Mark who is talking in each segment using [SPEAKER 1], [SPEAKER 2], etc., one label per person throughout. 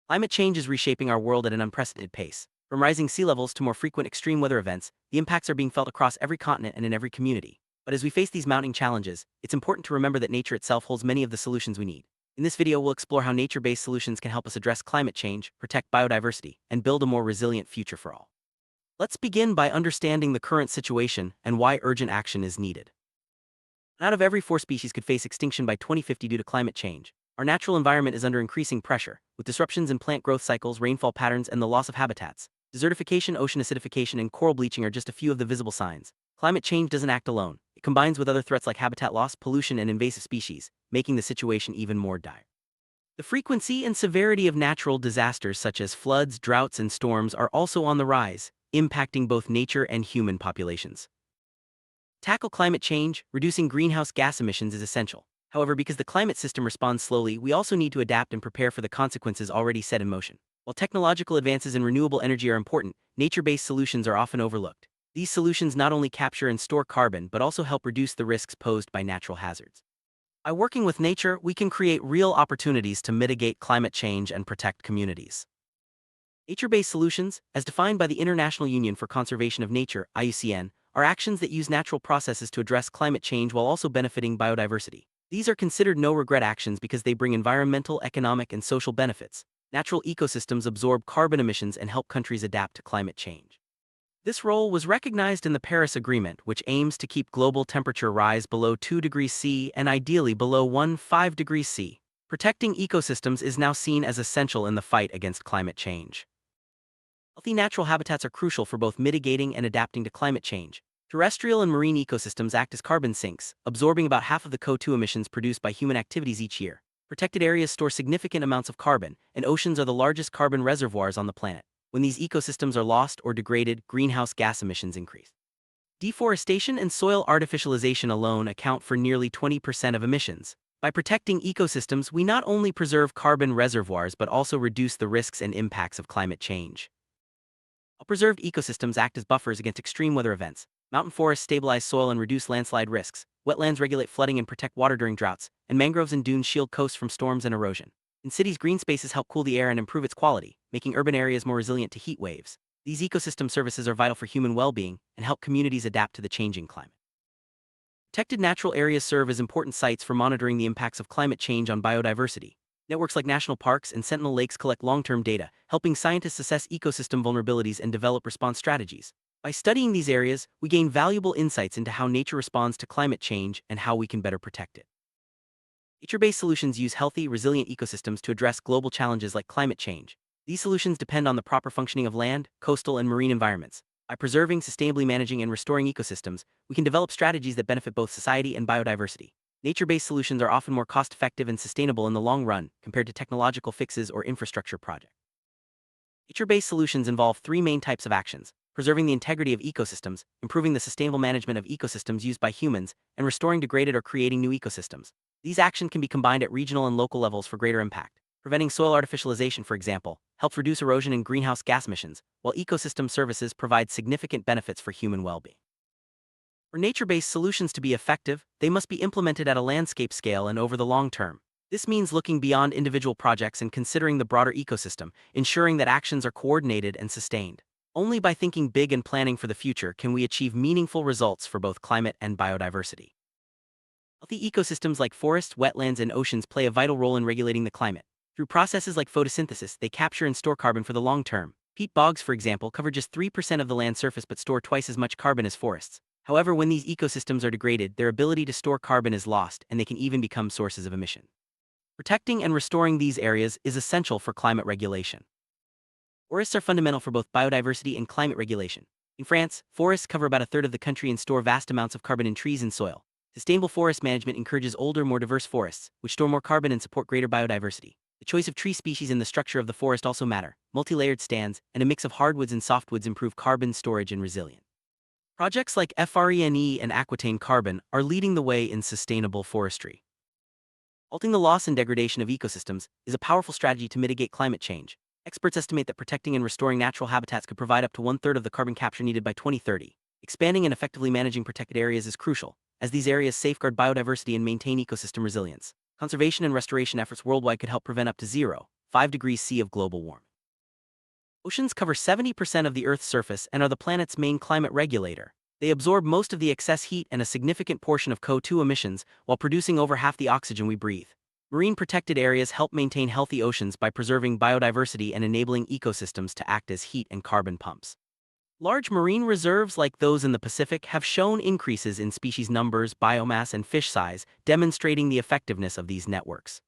[SPEAKER 1] Climate change is reshaping our world at an unprecedented pace. From rising sea levels to more frequent extreme weather events, the impacts are being felt across every continent and in every community. But as we face these mounting challenges, it's important to remember that nature itself holds many of the solutions we need. In this video, we'll explore how nature-based solutions can help us address climate change, protect biodiversity, and build a more resilient future for all. Let's begin by understanding the current situation and why urgent action is needed. One out of every 4 species could face extinction by 2050 due to climate change. Our natural environment is under increasing pressure, with disruptions in plant growth cycles, rainfall patterns, and the loss of habitats. Desertification, ocean acidification, and coral bleaching are just a few of the visible signs. Climate change doesn't act alone. It combines with other threats like habitat loss, pollution, and invasive species, making the situation even more dire. The frequency and severity of natural disasters such as floods, droughts, and storms are also on the rise, impacting both nature and human populations. Tackle climate change, reducing greenhouse gas emissions is essential. However, because the climate system responds slowly, we also need to adapt and prepare for the consequences already set in motion. While technological advances in renewable energy are important, nature-based solutions are often overlooked. These solutions not only capture and store carbon but also help reduce the risks posed by natural hazards. By working with nature, we can create real opportunities to mitigate climate change and protect communities. Nature-based solutions, as defined by the International Union for Conservation of Nature (IUCN), are actions that use natural processes to address climate change while also benefiting biodiversity. These are considered no-regret actions because they bring environmental, economic, and social benefits. Natural ecosystems absorb carbon emissions and help countries adapt to climate change. This role was recognized in the Paris Agreement, which aims to keep global temperature rise below 2 degrees C and ideally below 1.5 degrees C. Protecting ecosystems is now seen as essential in the fight against climate change. Healthy natural habitats are crucial for both mitigating and adapting to climate change. Terrestrial and marine ecosystems act as carbon sinks, absorbing about half of the CO2 emissions produced by human activities each year. Protected areas store significant amounts of carbon, and oceans are the largest carbon reservoirs on the planet. When these ecosystems are lost or degraded, greenhouse gas emissions increase. Deforestation and soil artificialization alone account for nearly 20% of emissions. By protecting ecosystems, we not only preserve carbon reservoirs but also reduce the risks and impacts of climate change. Preserved ecosystems act as buffers against extreme weather events. Mountain forests stabilize soil and reduce landslide risks. Wetlands regulate flooding and protect water during droughts, and mangroves and dunes shield coasts from storms and erosion. In cities, green spaces help cool the air and improve its quality, making urban areas more resilient to heat waves. These ecosystem services are vital for human well-being and help communities adapt to the changing climate. Protected natural areas serve as important sites for monitoring the impacts of climate change on biodiversity. Networks like national parks and sentinel lakes collect long-term data, helping scientists assess ecosystem vulnerabilities and develop response strategies. By studying these areas, we gain valuable insights into how nature responds to climate change and how we can better protect it. Nature-based solutions use healthy, resilient ecosystems to address global challenges like climate change. These solutions depend on the proper functioning of land, coastal, and marine environments. By preserving, sustainably managing, and restoring ecosystems, we can develop strategies that benefit both society and biodiversity. Nature-based solutions are often more cost-effective and sustainable in the long run compared to technological fixes or infrastructure projects. Nature-based solutions involve 3 main types of actions: preserving the integrity of ecosystems, improving the sustainable management of ecosystems used by humans, and restoring degraded or creating new ecosystems. These actions can be combined at regional and local levels for greater impact. Preventing soil artificialization, for example, helps reduce erosion and greenhouse gas emissions, while ecosystem services provide significant benefits for human well-being. For nature-based solutions to be effective, they must be implemented at a landscape scale and over the long term. This means looking beyond individual projects and considering the broader ecosystem, ensuring that actions are coordinated and sustained. Only by thinking big and planning for the future can we achieve meaningful results for both climate and biodiversity. Healthy ecosystems like forests, wetlands, and oceans play a vital role in regulating the climate. Through processes like photosynthesis, they capture and store carbon for the long term. Peat bogs, for example, cover just 3% of the land surface but store twice as much carbon as forests. However, when these ecosystems are degraded, their ability to store carbon is lost, and they can even become sources of emission. Protecting and restoring these areas is essential for climate regulation. Forests are fundamental for both biodiversity and climate regulation. In France, forests cover about a third of the country and store vast amounts of carbon in trees and soil. Sustainable forest management encourages older, more diverse forests, which store more carbon and support greater biodiversity. The choice of tree species and the structure of the forest also matter. Multi-layered stands and a mix of hardwoods and softwoods improve carbon storage and resilience. Projects like FRENE and Aquitaine Carbon are leading the way in sustainable forestry. Halting the loss and degradation of ecosystems is a powerful strategy to mitigate climate change. Experts estimate that protecting and restoring natural habitats could provide up to 1/3 of the carbon capture needed by 2030. Expanding and effectively managing protected areas is crucial, as these areas safeguard biodiversity and maintain ecosystem resilience. Conservation and restoration efforts worldwide could help prevent up to 0.5 5 degrees C of global warming. Oceans cover 70% of the Earth's surface and are the planet's main climate regulator. They absorb most of the excess heat and a significant portion of CO2 emissions while producing over half the oxygen we breathe. Marine protected areas help maintain healthy oceans by preserving biodiversity and enabling ecosystems to act as heat and carbon pumps. Large marine reserves like those in the Pacific have shown increases in species numbers, biomass, and fish size, demonstrating the effectiveness of these networks.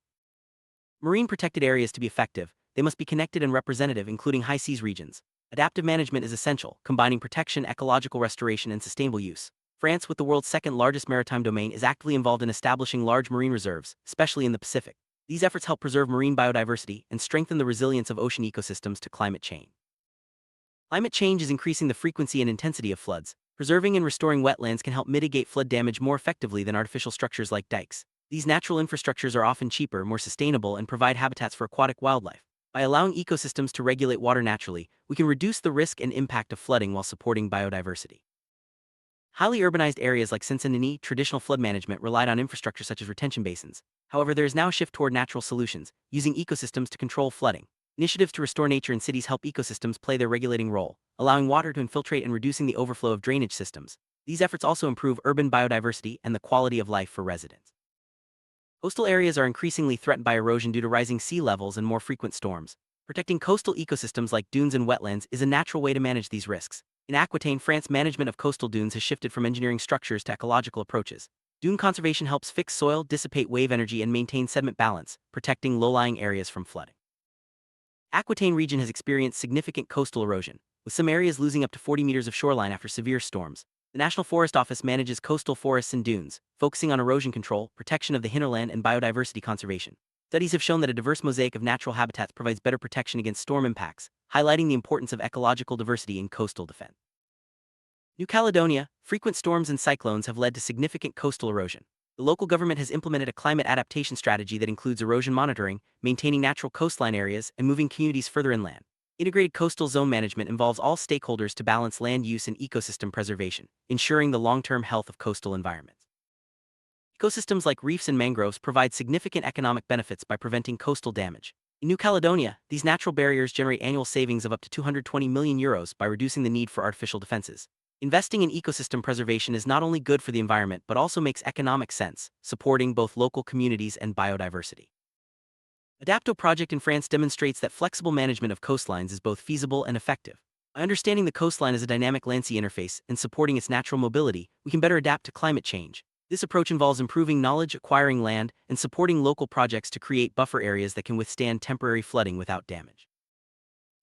[SPEAKER 1] Marine protected areas to be effective, they must be connected and representative, including high seas regions. Adaptive management is essential, combining protection, ecological restoration, and sustainable use. France, with the world's second largest maritime domain, is actively involved in establishing large marine reserves, especially in the Pacific. These efforts help preserve marine biodiversity and strengthen the resilience of ocean ecosystems to climate change. Climate change is increasing the frequency and intensity of floods. Preserving and restoring wetlands can help mitigate flood damage more effectively than artificial structures like dikes. These natural infrastructures are often cheaper, more sustainable, and provide habitats for aquatic wildlife. By allowing ecosystems to regulate water naturally, we can reduce the risk and impact of flooding while supporting biodiversity. Highly urbanized areas like Cincinnati, traditional flood management relied on infrastructure such as retention basins. However, there is now a shift toward natural solutions, using ecosystems to control flooding. Initiatives to restore nature in cities help ecosystems play their regulating role, allowing water to infiltrate and reducing the overflow of drainage systems. These efforts also improve urban biodiversity and the quality of life for residents. Coastal areas are increasingly threatened by erosion due to rising sea levels and more frequent storms. Protecting coastal ecosystems like dunes and wetlands is a natural way to manage these risks. In Aquitaine, France, management of coastal dunes has shifted from engineering structures to ecological approaches. Dune conservation helps fix soil, dissipate wave energy, and maintain sediment balance, protecting low-lying areas from flooding. Aquitaine region has experienced significant coastal erosion, with some areas losing up to 40 meters of shoreline after severe storms. The National Forest Office manages coastal forests and dunes, focusing on erosion control, protection of the hinterland, and biodiversity conservation. Studies have shown that a diverse mosaic of natural habitats provides better protection against storm impacts, highlighting the importance of ecological diversity in coastal defense. New Caledonia, frequent storms and cyclones have led to significant coastal erosion. The local government has implemented a climate adaptation strategy that includes erosion monitoring, maintaining natural coastline areas, and moving communities further inland. Integrated coastal zone management involves all stakeholders to balance land use and ecosystem preservation, ensuring the long-term health of coastal environments. Ecosystems like reefs and mangroves provide significant economic benefits by preventing coastal damage. In New Caledonia, these natural barriers generate annual savings of up to €220 million by reducing the need for artificial defenses. Investing in ecosystem preservation is not only good for the environment but also makes economic sense, supporting both local communities and biodiversity. Adapto project in France demonstrates that flexible management of coastlines is both feasible and effective. By understanding the coastline as a dynamic land-sea interface and supporting its natural mobility, we can better adapt to climate change. This approach involves improving knowledge, acquiring land, and supporting local projects to create buffer areas that can withstand temporary flooding without damage.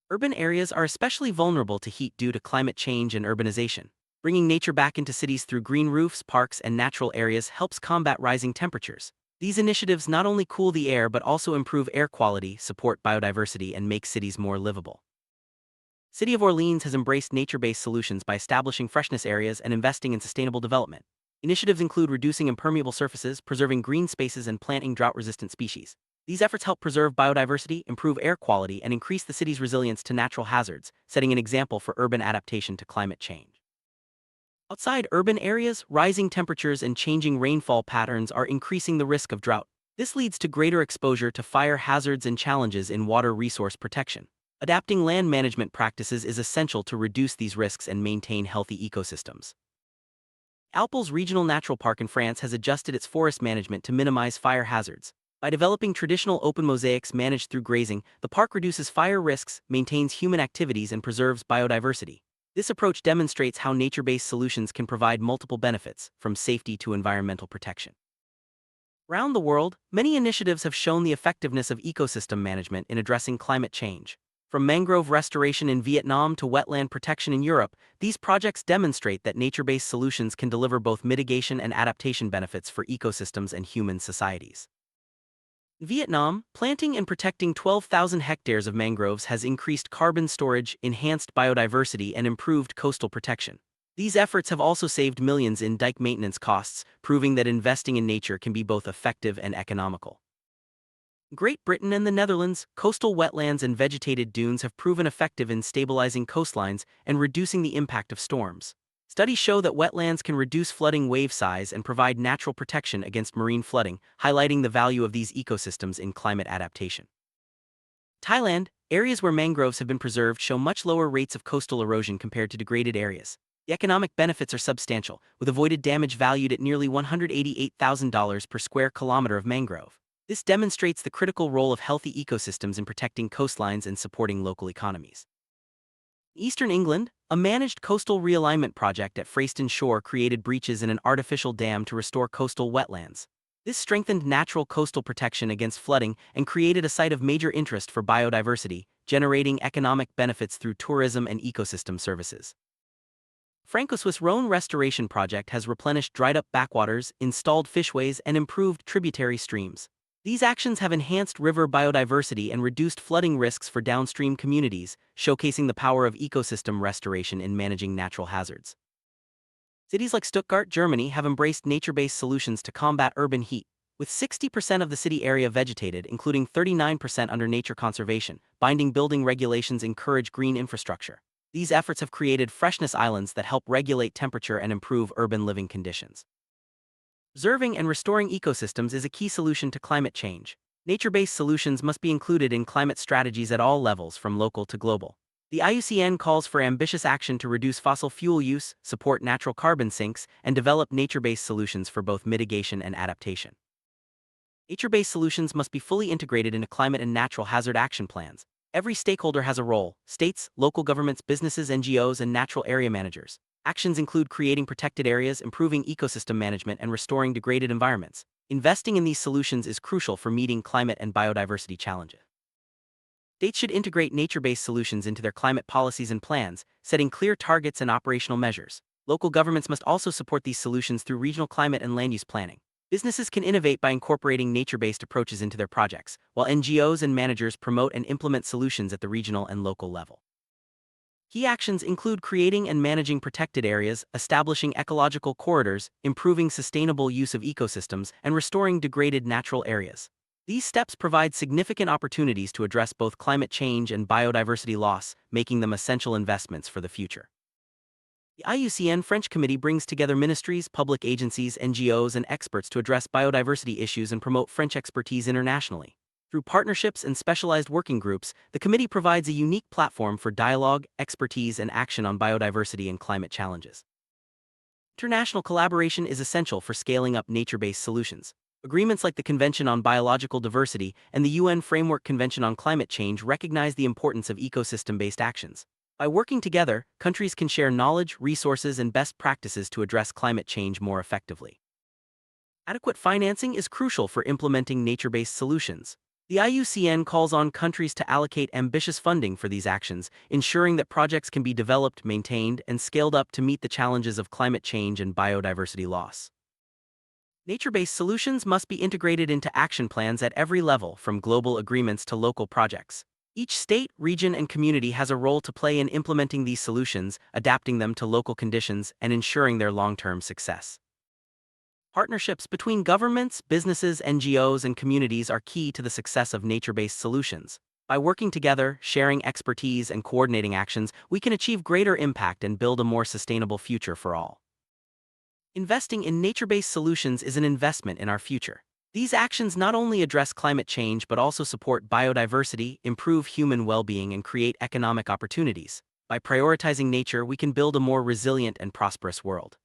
[SPEAKER 1] Urban areas are especially vulnerable to heat due to climate change and urbanization. Bringing nature back into cities through green roofs, parks, and natural areas helps combat rising temperatures. These initiatives not only cool the air but also improve air quality, support biodiversity, and make cities more livable. City of Orleans has embraced nature-based solutions by establishing freshness areas and investing in sustainable development. Initiatives include reducing impermeable surfaces, preserving green spaces, and planting drought-resistant species. These efforts help preserve biodiversity, improve air quality, and increase the city's resilience to natural hazards, setting an example for urban adaptation to climate change. Outside urban areas, rising temperatures and changing rainfall patterns are increasing the risk of drought. This leads to greater exposure to fire hazards and challenges in water resource protection. Adapting land management practices is essential to reduce these risks and maintain healthy ecosystems. Alpes Regional Natural Park in France has adjusted its forest management to minimize fire hazards. By developing traditional open mosaics managed through grazing, the park reduces fire risks, maintains human activities, and preserves biodiversity. This approach demonstrates how nature-based solutions can provide multiple benefits, from safety to environmental protection. Around the world, many initiatives have shown the effectiveness of ecosystem management in addressing climate change. From mangrove restoration in Vietnam to wetland protection in Europe, these projects demonstrate that nature-based solutions can deliver both mitigation and adaptation benefits for ecosystems and human societies. In Vietnam, planting and protecting 12,000 hectares of mangroves has increased carbon storage, enhanced biodiversity, and improved coastal protection. These efforts have also saved millions in dike maintenance costs, proving that investing in nature can be both effective and economical. In Great Britain and the Netherlands, coastal wetlands and vegetated dunes have proven effective in stabilizing coastlines and reducing the impact of storms. Studies show that wetlands can reduce flooding wave size and provide natural protection against marine flooding, highlighting the value of these ecosystems in climate adaptation. Thailand, areas where mangroves have been preserved show much lower rates of coastal erosion compared to degraded areas. The economic benefits are substantial, with avoided damage valued at nearly $188,000 per square kilometer of mangrove. This demonstrates the critical role of healthy ecosystems in protecting coastlines and supporting local economies. In Eastern England, a managed coastal realignment project at Freyston Shore created breaches in an artificial dam to restore coastal wetlands. This strengthened natural coastal protection against flooding and created a site of major interest for biodiversity, generating economic benefits through tourism and ecosystem services. Franco-Swiss Rhone Restoration Project has replenished dried-up backwaters, installed fishways, and improved tributary streams. These actions have enhanced river biodiversity and reduced flooding risks for downstream communities, showcasing the power of ecosystem restoration in managing natural hazards. Cities like Stuttgart, Germany have embraced nature-based solutions to combat urban heat, with 60% of the city area vegetated, including 39% under nature conservation. Binding building regulations encourage green infrastructure. These efforts have created freshness islands that help regulate temperature and improve urban living conditions. Preserving and restoring ecosystems is a key solution to climate change. Nature-based solutions must be included in climate strategies at all levels, from local to global. The IUCN calls for ambitious action to reduce fossil fuel use, support natural carbon sinks, and develop nature-based solutions for both mitigation and adaptation. Nature-based solutions must be fully integrated into climate and natural hazard action plans. Every stakeholder has a role: states, local governments, businesses, NGOs, and natural area managers. Actions include creating protected areas, improving ecosystem management, and restoring degraded environments. Investing in these solutions is crucial for meeting climate and biodiversity challenges. States should integrate nature-based solutions into their climate policies and plans, setting clear targets and operational measures. Local governments must also support these solutions through regional climate and land use planning. Businesses can innovate by incorporating nature-based approaches into their projects, while NGOs and managers promote and implement solutions at the regional and local level. Key actions include creating and managing protected areas, establishing ecological corridors, improving sustainable use of ecosystems, and restoring degraded natural areas. These steps provide significant opportunities to address both climate change and biodiversity loss, making them essential investments for the future. The IUCN French Committee brings together ministries, public agencies, NGOs, and experts to address biodiversity issues and promote French expertise internationally. Through partnerships and specialized working groups, the committee provides a unique platform for dialogue, expertise, and action on biodiversity and climate challenges. International collaboration is essential for scaling up nature-based solutions. Agreements like the Convention on Biological Diversity and the UN Framework Convention on Climate Change recognize the importance of ecosystem-based actions. By working together, countries can share knowledge, resources, and best practices to address climate change more effectively. Adequate financing is crucial for implementing nature-based solutions. The IUCN calls on countries to allocate ambitious funding for these actions, ensuring that projects can be developed, maintained, and scaled up to meet the challenges of climate change and biodiversity loss. Nature-based solutions must be integrated into action plans at every level, from global agreements to local projects. Each state, region, and community has a role to play in implementing these solutions, adapting them to local conditions, and ensuring their long-term success. Partnerships between governments, businesses, NGOs, and communities are key to the success of nature-based solutions. By working together, sharing expertise, and coordinating actions, we can achieve greater impact and build a more sustainable future for all. Investing in nature-based solutions is an investment in our future. These actions not only address climate change but also support biodiversity, improve human well-being, and create economic opportunities. By prioritizing nature, we can build a more resilient and prosperous world.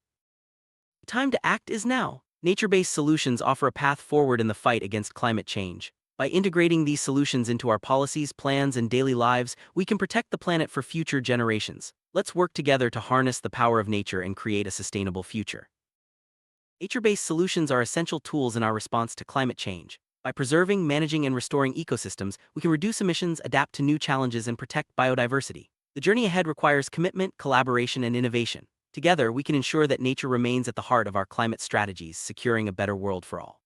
[SPEAKER 1] The time to act is now. Nature-based solutions offer a path forward in the fight against climate change. By integrating these solutions into our policies, plans, and daily lives, we can protect the planet for future generations. Let's work together to harness the power of nature and create a sustainable future. Nature-based solutions are essential tools in our response to climate change. By preserving, managing, and restoring ecosystems, we can reduce emissions, adapt to new challenges, and protect biodiversity. The journey ahead requires commitment, collaboration, and innovation. Together, we can ensure that nature remains at the heart of our climate strategies, securing a better world for all.